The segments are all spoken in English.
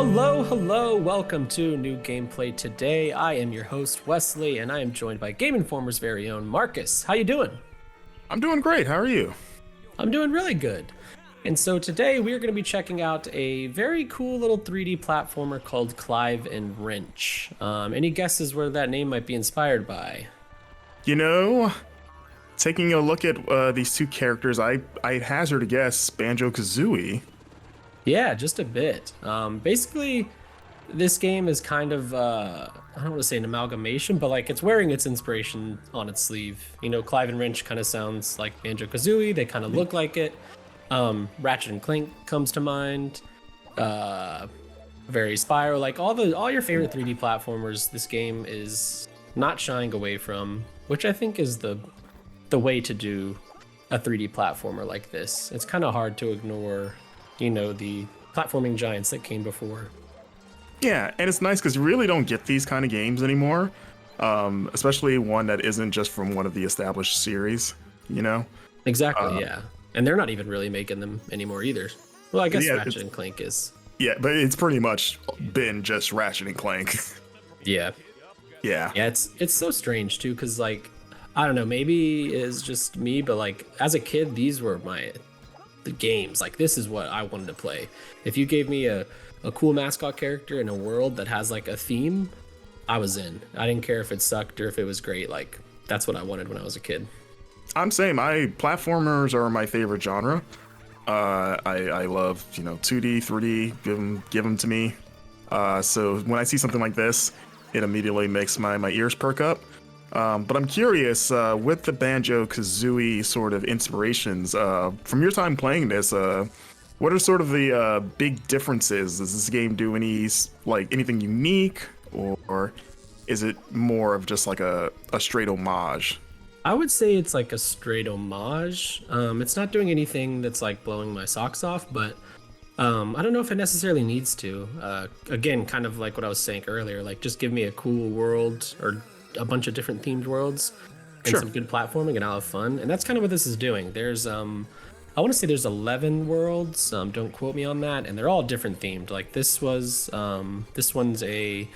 Hello, welcome to New Gameplay Today. I am your host, Wesley, and I am joined by Game Informer's very own Marcus. How you doing? I'm doing great. How are you? I'm doing really good. And so today we are going to be checking out a very cool little 3D platformer called Clive N Wrench. Any guesses where that name might be inspired by? You know, taking a look at these two characters, I'd hazard a guess Banjo-Kazooie. Yeah, just a bit. Basically, this game is kind of, I don't want to say an amalgamation, but like it's wearing its inspiration on its sleeve. You know, Clive and Wrench kind of sounds like Banjo-Kazooie. They kind of look like it. Ratchet and Clank comes to mind. Very Spyro, like all your favorite 3D platformers. This game is not shying away from, which I think is the way to do a 3D platformer like this. It's kind of hard to ignore, you know, the platforming giants that came before. Yeah, and it's nice because you really don't get these kind of games anymore, especially one that isn't just from one of the established series, you know? Exactly, yeah. And they're not even really making them anymore either. Well, I guess Yeah, Ratchet and Clank is. Yeah, but it's pretty much been just Ratchet and Clank. Yeah. Yeah. Yeah, it's so strange too, because like, I don't know, maybe it's just me, but like as a kid, these were the games. Like this is what I wanted to play. If you gave me a cool mascot character in a world that has like a theme, I was in. I didn't care if it sucked or if it was great. Like that's what I wanted when I was a kid. I'm saying platformers are my favorite genre. I love, 2D, 3D, give them to me. So when I see something like this, it immediately makes my ears perk up. But I'm curious, with the Banjo-Kazooie sort of inspirations, from your time playing this, what are sort of the big differences? Does this game do anything unique, or is it more of just like a straight homage? I would say it's like a straight homage. It's not doing anything that's like blowing my socks off, but I don't know if it necessarily needs to. Again, kind of like what I was saying earlier, like just give me a cool world or a bunch of different themed worlds and some good platforming and I'll have fun. And that's kind of what this is doing. There's I want to say there's 11 worlds. Don't quote me on that. And they're all different themed. Like this one's I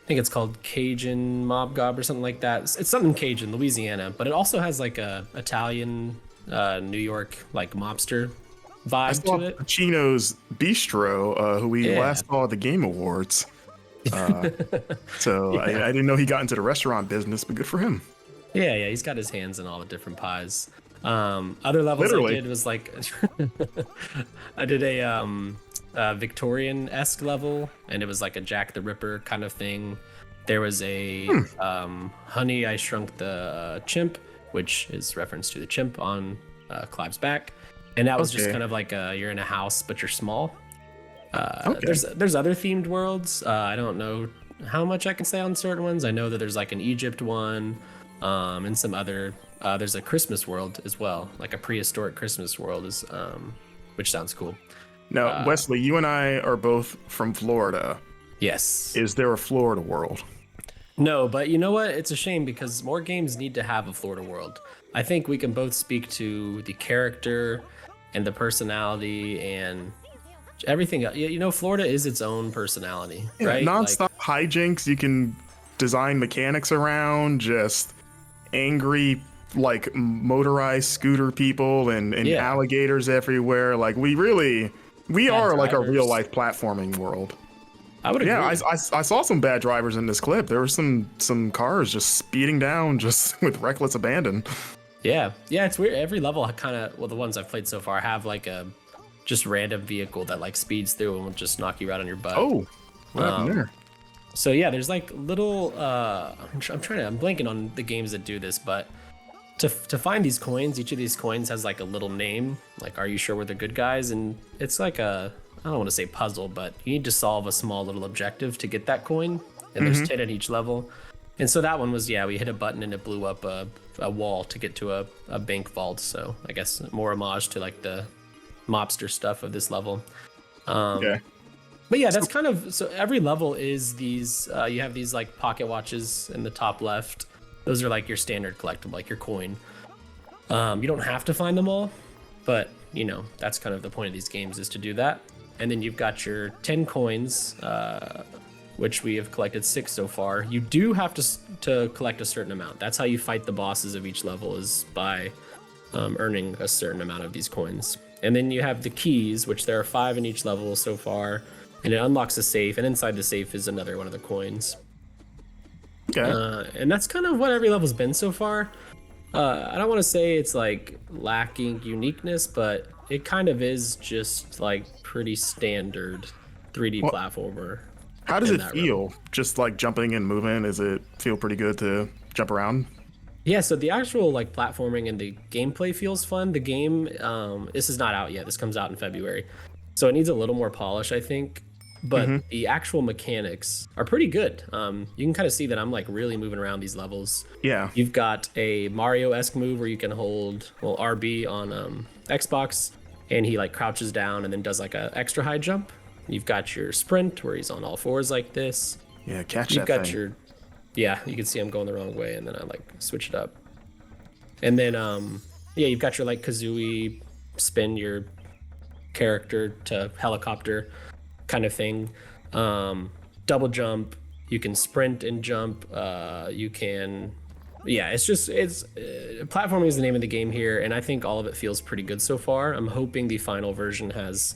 think it's called Cajun Mob Gob or something like that. It's something Cajun, Louisiana, but it also has like a Italian, New York like mobster vibe to it. Pacino's Bistro, who we last saw at the Game Awards. So yeah. I didn't know he got into the restaurant business, but good for him. Yeah, he's got his hands in all the different pies. Other levels I did was like I did a Victorian-esque level, and it was like a Jack the Ripper kind of thing. There was a Honey, I Shrunk the Chimp, which is reference to the chimp on Clive's back, and that was just kind of like you're in a house but you're small. There's other themed worlds. I don't know how much I can say on certain ones. I know that there's like an Egypt one, and some other. There's a Christmas world as well, like a prehistoric Christmas world, which sounds cool. Now, Wesley, you and I are both from Florida. Yes. Is there a Florida world? No, but you know what? It's a shame because more games need to have a Florida world. I think we can both speak to the character and the personality and everything. You know, Florida is its own personality, right? Nonstop hijinks. You can design mechanics around, just angry, like motorized scooter people and alligators everywhere. Like we are like a real life platforming world. I would agree. Yeah, I saw some bad drivers in this clip. There were some cars just speeding down just with reckless abandon. Yeah, it's weird. Every level the ones I've played so far have like a just random vehicle that like speeds through and will just knock you right on your butt. Oh, what happened there? So yeah, there's like little I'm blanking on the games that do this, but to find these coins, each of these coins has like a little name, like are you sure we're the good guys? And it's like I don't want to say puzzle, but you need to solve a small little objective to get that coin, and there's 10 at each level. And so that one was, we hit a button and it blew up a wall to get to a bank vault. So I guess more homage to like the mobster stuff of this level. Okay. But yeah, that's kind of, so every level is these, you have these like pocket watches in the top left. Those are like your standard collectible, like your coin. You don't have to find them all, but you know, that's kind of the point of these games, is to do that. and then you've got your 10 coins, which we have collected 6 so far. You do have to collect a certain amount. That's how you fight the bosses of each level, is by earning a certain amount of these coins. And then you have the keys, which there are 5 in each level so far, and it unlocks a safe, and inside the safe is another one of the coins. Okay. And that's kind of what every level's been so far. I don't want to say it's like lacking uniqueness, but it kind of is just like pretty standard 3D platformer. How does it feel? Just like jumping and moving? Does it feel pretty good to jump around? Yeah, so the actual like platforming and the gameplay feels fun. The game, this is not out yet. This comes out in February, so it needs a little more polish, I think. But the actual mechanics are pretty good. You can kind of see that I'm like really moving around these levels. Yeah. You've got a Mario-esque move where you can hold RB on Xbox, and he like crouches down and then does like a extra high jump. You've got your sprint where he's on all fours like this. Yeah, catch You've that got thing. your, yeah, you can see I'm going the wrong way, and then I like switch it up. And then yeah, you've got your like Kazooie spin your character to helicopter kind of thing. Double jump, you can sprint and jump, you can, yeah, it's platforming is the name of the game here, and I think all of it feels pretty good so far. I'm hoping the final version has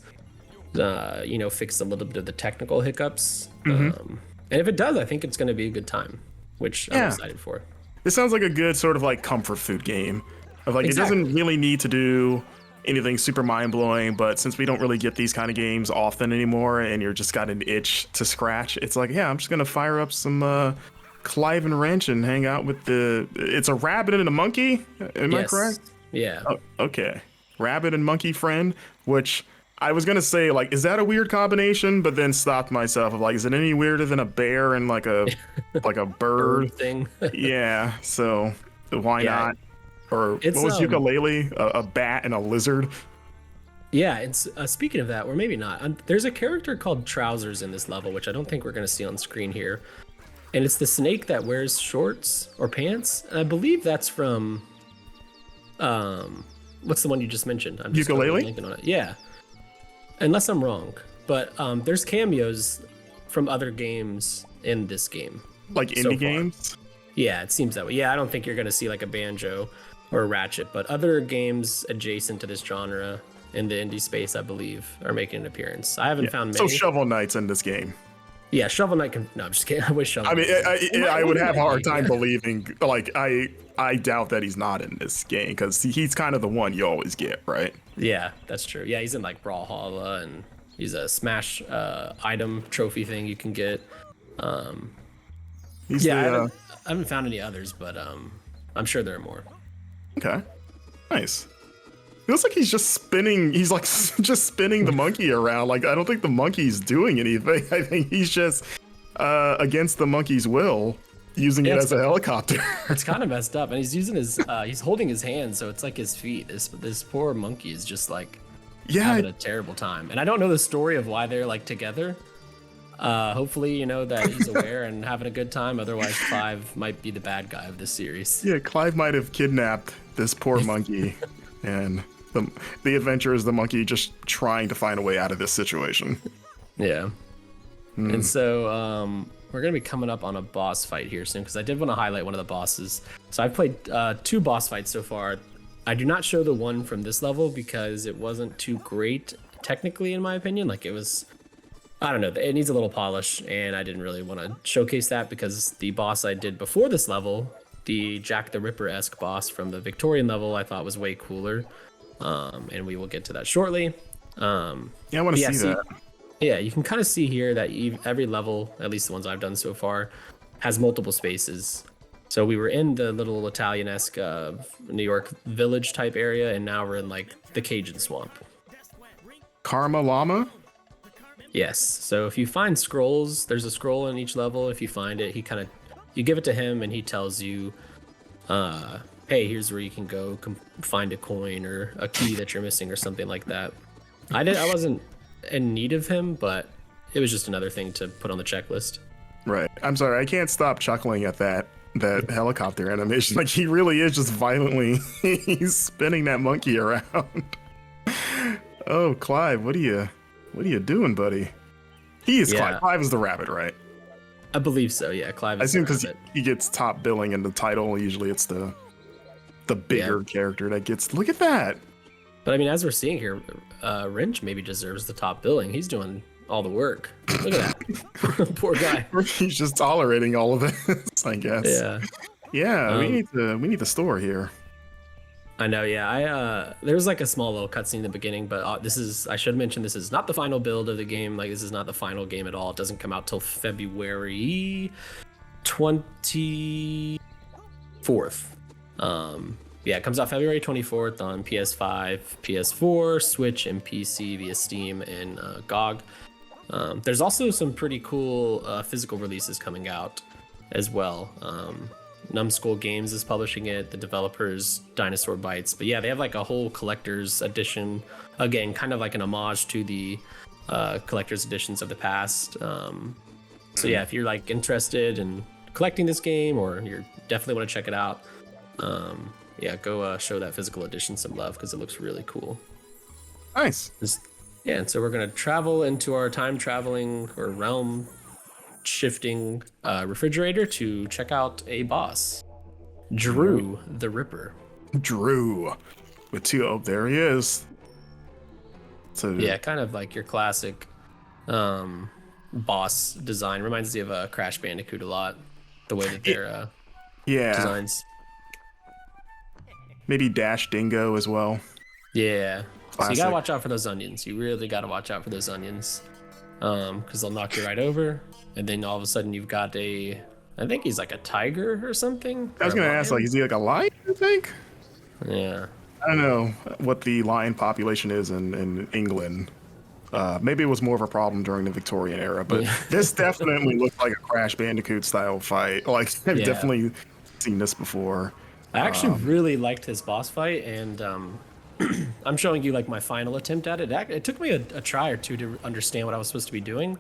fixed a little bit of the technical hiccups, and if it does, I think it's going to be a good time, which I'm excited for. This sounds like a good sort of like comfort food game of like, Exactly. It doesn't really need to do anything super mind-blowing, but since we don't really get these kind of games often anymore and you're just got an itch to scratch, it's like, yeah, I'm just gonna fire up some Clive N Wrench and hang out with it's a rabbit and a monkey, am I correct? Yeah. Oh, okay, rabbit and monkey friend, which I was gonna say, like, is that a weird combination, but then stopped myself of like, is it any weirder than a bear and like a like a bird thing. Yeah, so why Yeah. not? Or It's, what was ukulele? A bat and a lizard? Yeah, and speaking of that, or maybe not, there's a character called Trousers in this level, which I don't think we're going to see on screen here. And it's the snake that wears shorts or pants. And I believe that's from, what's the one you just mentioned? I'm just Ukulele? linking on it. Yeah, unless I'm wrong. But there's cameos from other games in this game. Like so indie far. games? Yeah, it seems that way. Yeah, I don't think you're going to see like a Banjo or a Ratchet, but other games adjacent to this genre in the indie space, I believe, are making an appearance. I haven't found So many. Shovel Knight's in this game. Yeah, Shovel Knight can. No, I'm just kidding. I wish Shovel I mean, Knight. I would have a hard time believing. Like, I doubt that he's not in this game because he's kind of the one you always get, right? Yeah, that's true. Yeah, he's in like Brawlhalla, and he's a Smash item trophy thing you can get. He's Yeah, I haven't found any others, but I'm sure there are more. Okay, nice. Feels like he's just spinning. He's like just spinning the monkey around. Like, I don't think the monkey's doing anything. I think he's just against the monkey's will, using it as a helicopter. It's kind of messed up, and he's using his he's holding his hand, so it's like his feet. This poor monkey is just like having a terrible time, and I don't know the story of why they're like together. Hopefully, you know that he's aware and having a good time. Otherwise, Clive might be the bad guy of this series. Yeah, Clive might have kidnapped this poor monkey, and the adventure is the monkey just trying to find a way out of this situation. Yeah. And so we're going to be coming up on a boss fight here soon, because I did want to highlight one of the bosses. So I've played 2 boss fights so far. I do not show the one from this level because it wasn't too great technically, in my opinion. Like, it was, I don't know, it needs a little polish, and I didn't really want to showcase that because the boss I did before this level, the Jack the Ripper-esque boss from the Victorian level, I thought was way cooler. And we will get to that shortly. Yeah, I want to see that. Yeah, you can kind of see here that every level, at least the ones I've done so far, has multiple spaces. So we were in the little Italian-esque New York village type area, and now we're in like the Cajun swamp. Karma Llama? Yes. So if you find scrolls, there's a scroll in each level. If you find it, you give it to him, and he tells you, hey, here's where you can go find a coin or a key that you're missing or something like that. I wasn't in need of him, but it was just another thing to put on the checklist. Right. I'm sorry, I can't stop chuckling at that helicopter animation. Like, he really is just violently he's spinning that monkey around. Oh, Clive, what are What are you doing, buddy? He is Clive. Yeah. Clive is the rabbit, right? I believe so. Yeah, Clive. I Is assume the because rabbit. he gets top billing in the title. Usually, it's the bigger character that gets. Look at that. But I mean, as we're seeing here, Wrench maybe deserves the top billing. He's doing all the work. Look at that. Poor guy. He's just tolerating all of this, I guess. Yeah. Yeah, we need the store here. I know, yeah. There's like a small little cutscene in the beginning, but I should mention this is not the final build of the game. Like, this is not the final game at all. It doesn't come out till February 24th. Yeah, it comes out February 24th on PS5, PS4, Switch, and PC via Steam and GOG. There's also some pretty cool physical releases coming out as well. Numbskull Games is publishing it, the developers Dinosaur Bites. But yeah, they have like a whole collector's edition, again, kind of like an homage to the collector's editions of the past. So yeah, if you're like interested in collecting this game, or you definitely want to check it out, yeah, go show that physical edition some love, because it looks really cool. Nice. Yeah, and so we're gonna travel into our time traveling or realm shifting refrigerator to check out a boss, Drew the Ripper. Drew with two. Oh, there he is. So Yeah, kind of like your classic boss design. Reminds me of Crash Bandicoot a lot, the way that their designs. Maybe Dash Dingo as well. Yeah. Classic. So you gotta watch out for those onions. You really gotta watch out for those onions, because they'll knock you right over. And then all of a sudden you've got I think he's like a tiger or something. I was gonna ask, like, is he like a lion, I think? Yeah. I don't know what the lion population is in England. Maybe it was more of a problem during the Victorian era, but this definitely looked like a Crash Bandicoot style fight. Like, I've definitely seen this before. I actually really liked this boss fight, and I'm showing you like my final attempt at it. It took me a try or two to understand what I was supposed to be doing,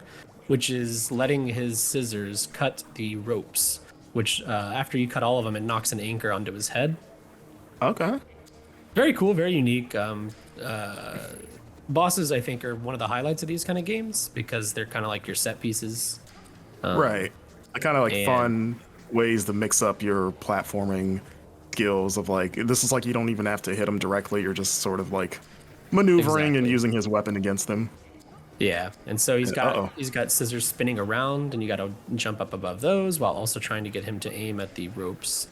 which is letting his scissors cut the ropes, which after you cut all of them, it knocks an anchor onto his head. Okay. Very cool, very unique. Bosses, I think, are one of the highlights of these kind of games, because they're kind of like your set pieces. Right. Kind of like fun ways to mix up your platforming skills of, like, this is like you don't even have to hit him directly. You're just sort of like maneuvering and using his weapon against him. Yeah, and so he's got scissors spinning around, and you got to jump up above those while also trying to get him to aim at the ropes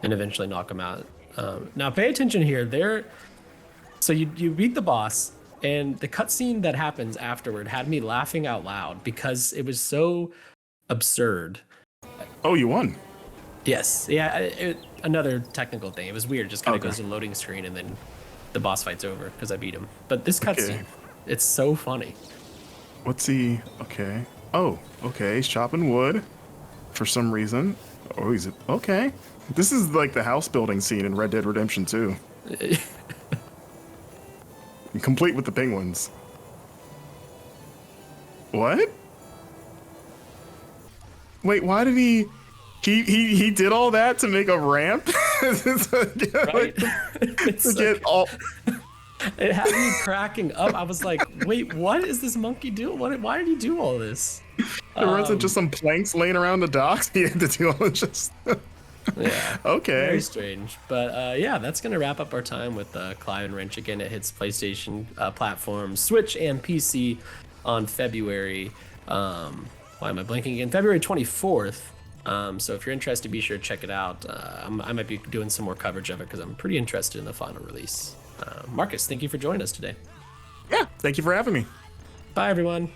and eventually knock him out. Now pay attention here. So you beat the boss, and the cutscene that happens afterward had me laughing out loud because it was so absurd. Oh, you won. Yes. Yeah. Another technical thing. It was weird. Just kind of goes to loading screen, and then the boss fight's over because I beat him. But this cutscene, it's so funny. What's he? Okay. Oh, okay. He's chopping wood for some reason. Oh, he's okay. This is like the house building scene in Red Dead Redemption 2. Complete with the penguins. What? Wait, why did he did all that to make a ramp? Right. It had me cracking up. I was like, wait, what is this monkey doing? Why did he do all this? There wasn't just some planks laying around the docks. He had to do all it just... Yeah. Okay. Very strange. But yeah, that's going to wrap up our time with Clive N Wrench. Again, it hits PlayStation platforms, Switch, and PC on February... why am I blanking again? February 24th. So if you're interested, be sure to check it out. I might be doing some more coverage of it because I'm pretty interested in the final release. Marcus, thank you for joining us today. Yeah, thank you for having me. Bye, everyone.